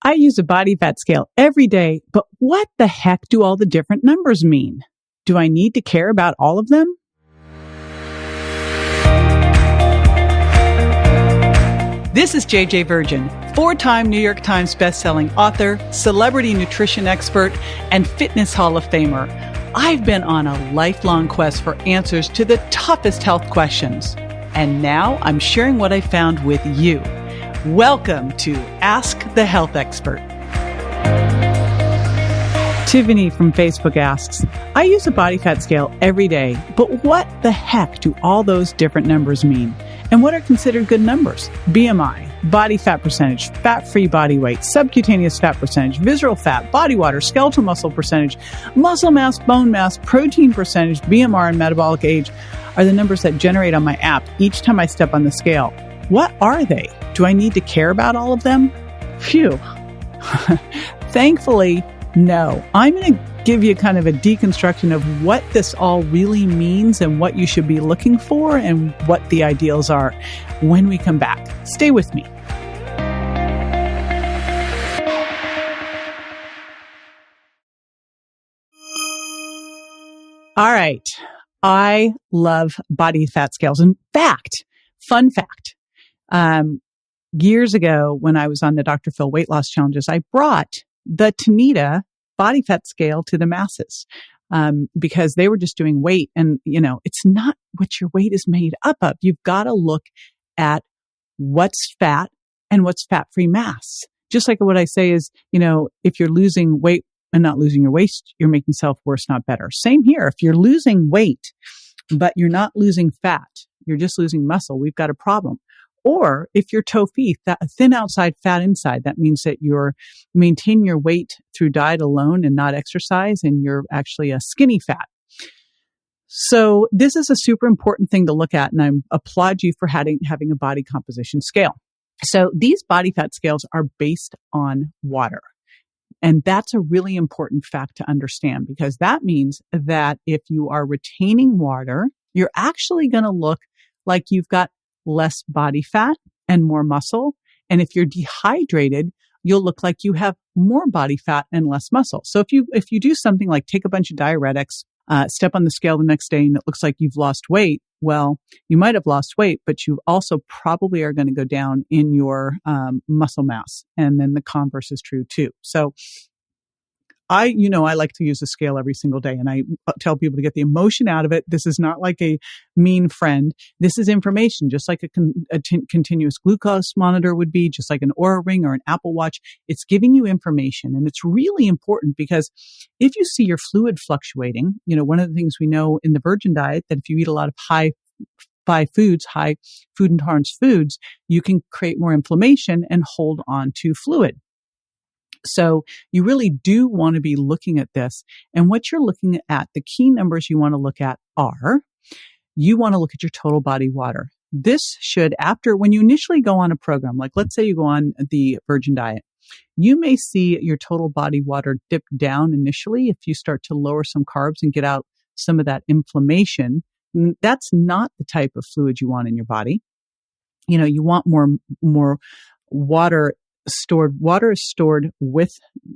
I use a body fat scale every day, but what the heck do all the different numbers mean? Do I need to care about all of them? This is JJ Virgin, 4-time New York Times bestselling author, celebrity nutrition expert, and fitness Hall of Famer. I've been on a lifelong quest for answers to the toughest health questions. And now I'm sharing what I found with you. Welcome to Ask the Health Expert. Tiffany from Facebook asks, I use a body fat scale every day, but what the heck do all those different numbers mean? And what are considered good numbers? BMI, body fat percentage, fat-free body weight, subcutaneous fat percentage, visceral fat, body water, skeletal muscle percentage, muscle mass, bone mass, protein percentage, BMR, and metabolic age are the numbers that generate on my app each time I step on the scale. What are they? Do I need to care about all of them? Phew. Thankfully, no. I'm going to give you kind of a deconstruction of what this all really means and what you should be looking for and what the ideals are when we come back. Stay with me. All right. I love body fat scales. In fact, fun fact, years ago when I was on the Dr. Phil weight loss challenges, I brought the Tanita body fat scale to the masses, because they were just doing weight. And, it's not what your weight is made up of. You've got to look at what's fat and what's fat-free mass. Just like what I say is, if you're losing weight and not losing your waist, you're making yourself worse, not better. Same here. If you're losing weight, but you're not losing fat, you're just losing muscle, we've got a problem. Or if you're TOFI, that thin outside, fat inside, that means that you're maintaining your weight through diet alone and not exercise, and you're actually a skinny fat. So this is a super important thing to look at, and I applaud you for having a body composition scale. So these body fat scales are based on water. And that's a really important fact to understand, because that means that if you are retaining water, you're actually going to look like you've got less body fat and more muscle. And if you're dehydrated, you'll look like you have more body fat and less muscle. So if you do something like take a bunch of diuretics, step on the scale the next day and it looks like you've lost weight, well, you might have lost weight, but you also probably are going to go down in your muscle mass. And then the converse is true too. So I like to use the scale every single day, and I tell people to get the emotion out of it. This is not like a mean friend. This is information, just like a continuous glucose monitor would be, just like an Oura Ring or an Apple Watch. It's giving you information, and it's really important because if you see your fluid fluctuating, one of the things we know in the Virgin diet, that if you eat a lot of high food intolerance foods, you can create more inflammation and hold on to fluid. So you really do want to be looking at this. And what you're looking at, the key numbers you want to look at are, you want to look at your total body water. This should, when you initially go on a program, like let's say you go on the Virgin diet, you may see your total body water dip down initially if you start to lower some carbs and get out some of that inflammation. That's not the type of fluid you want in your body. You want more water stored. Water is stored with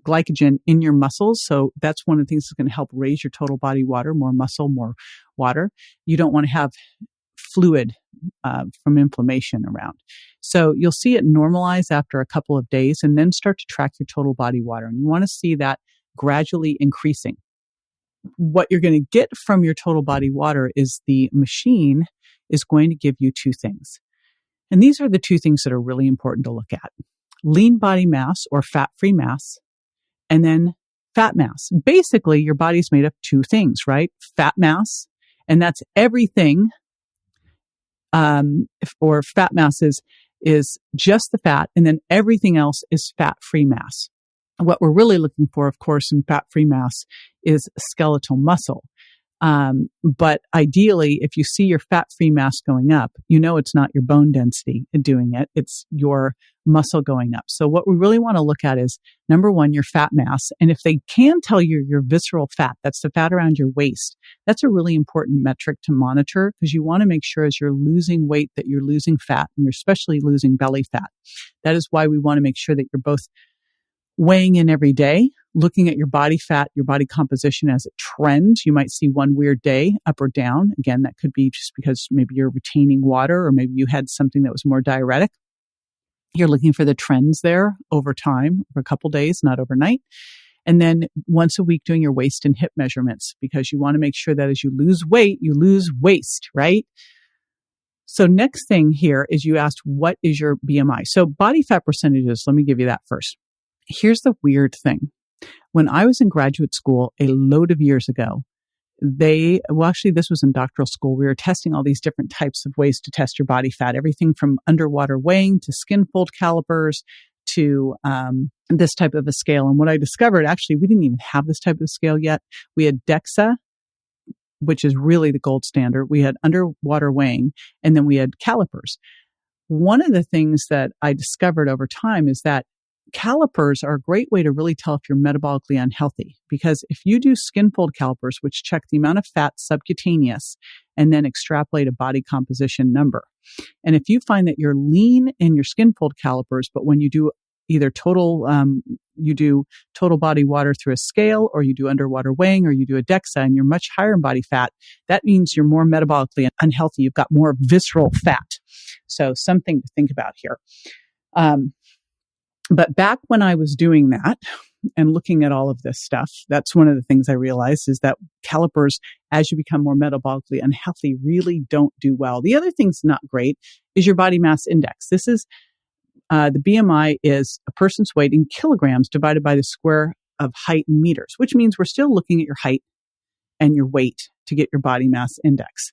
glycogen in your muscles. So that's one of the things that's going to help raise your total body water, more muscle, more water. You don't want to have fluid from inflammation around. So you'll see it normalize after a couple of days and then start to track your total body water. And you want to see that gradually increasing. What you're going to get from your total body water is the machine is going to give you two things. And these are the two things that are really important to look at. Lean body mass or fat-free mass, and then fat mass. Basically, your body's made up of two things, right? Fat mass, and that's everything, or fat mass is just the fat, and then everything else is fat-free mass. What we're really looking for, of course, in fat-free mass is skeletal muscle. But ideally, if you see your fat-free mass going up, it's not your bone density doing it. It's your muscle going up. So what we really want to look at is, number one, your fat mass. And if they can tell you your visceral fat, that's the fat around your waist, that's a really important metric to monitor, because you want to make sure as you're losing weight that you're losing fat, and you're especially losing belly fat. That is why we want to make sure that you're both weighing in every day, looking at your body fat, your body composition as it trends. You might see one weird day up or down. Again, that could be just because maybe you're retaining water or maybe you had something that was more diuretic. You're looking for the trends there over time, for a couple days, not overnight. And then once a week doing your waist and hip measurements, because you want to make sure that as you lose weight, you lose waist, right? So next thing here is you asked, what is your BMI? So body fat percentages, let me give you that first. Here's the weird thing. When I was in graduate school a load of years ago, actually this was in doctoral school. We were testing all these different types of ways to test your body fat, everything from underwater weighing to skin fold calipers to this type of a scale. And what I discovered, actually, we didn't even have this type of scale yet. We had DEXA, which is really the gold standard. We had underwater weighing, and then we had calipers. One of the things that I discovered over time is that calipers are a great way to really tell if you're metabolically unhealthy, because if you do skin fold calipers, which check the amount of fat subcutaneous and then extrapolate a body composition number. And if you find that you're lean in your skin fold calipers, but when you do either total body water through a scale, or you do underwater weighing, or you do a DEXA and you're much higher in body fat, that means you're more metabolically unhealthy. You've got more visceral fat. So something to think about here. But back when I was doing that and looking at all of this stuff, that's one of the things I realized is that calipers, as you become more metabolically unhealthy, really don't do well. The other thing's not great is your body mass index. This is the BMI is a person's weight in kilograms divided by the square of height in meters, which means we're still looking at your height and your weight to get your body mass index.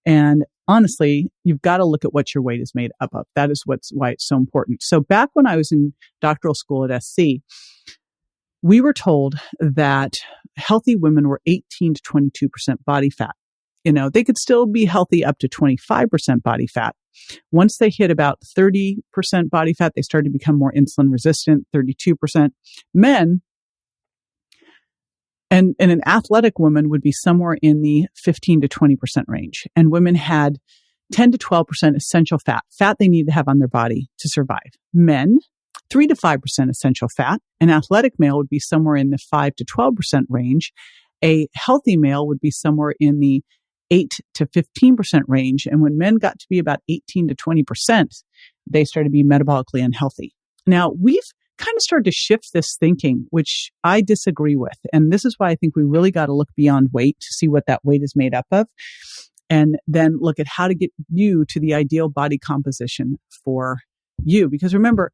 And honestly, you've got to look at what your weight is made up of. That is why it's so important. So back when I was in doctoral school at SC, we were told that healthy women were 18 to 22% body fat. They could still be healthy up to 25% body fat. Once they hit about 30% body fat, they started to become more insulin resistant, 32%. Men, and an athletic woman would be somewhere in the 15 to 20% range. And women had 10 to 12% essential fat they need to have on their body to survive. Men, 3 to 5% essential fat. An athletic male would be somewhere in the 5 to 12% range. A healthy male would be somewhere in the 8 to 15% range. And when men got to be about 18 to 20%, they started to be metabolically unhealthy. Now, we've kind of started to shift this thinking, which I disagree with. And this is why I think we really got to look beyond weight to see what that weight is made up of, and then look at how to get you to the ideal body composition for you. Because remember,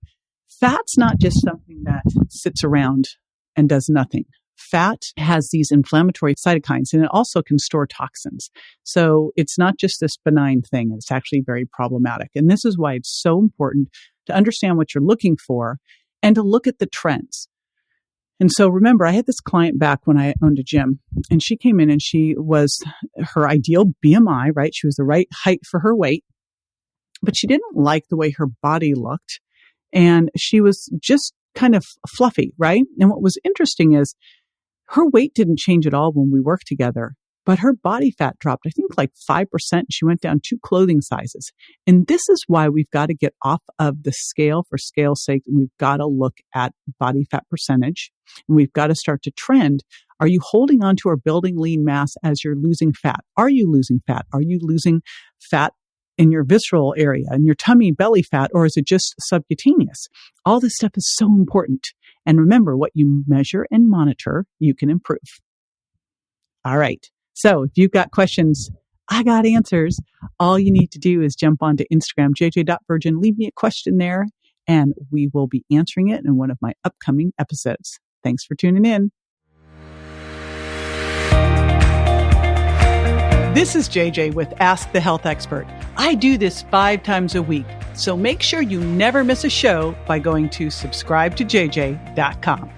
fat's not just something that sits around and does nothing. Fat has these inflammatory cytokines, and it also can store toxins. So it's not just this benign thing. It's actually very problematic. And this is why it's so important to understand what you're looking for and to look at the trends. And so remember, I had this client back when I owned a gym, and she came in and she was her ideal BMI, right? She was the right height for her weight, but she didn't like the way her body looked. And she was just kind of fluffy, right? And what was interesting is her weight didn't change at all when we worked together, but her body fat dropped, I think like 5%. She went down 2 clothing sizes. And this is why we've got to get off of the scale for scale's sake. And we've got to look at body fat percentage. And we've got to start to trend. Are you holding on to or building lean mass as you're losing fat? Are you losing fat? Are you losing fat in your visceral area, in your tummy, belly fat, or is it just subcutaneous? All this stuff is so important. And remember, what you measure and monitor, you can improve. All right. So if you've got questions, I got answers. All you need to do is jump onto Instagram, jj.virgin, leave me a question there, and we will be answering it in one of my upcoming episodes. Thanks for tuning in. This is JJ with Ask the Health Expert. I do this 5 times a week, so make sure you never miss a show by going to subscribetojj.com.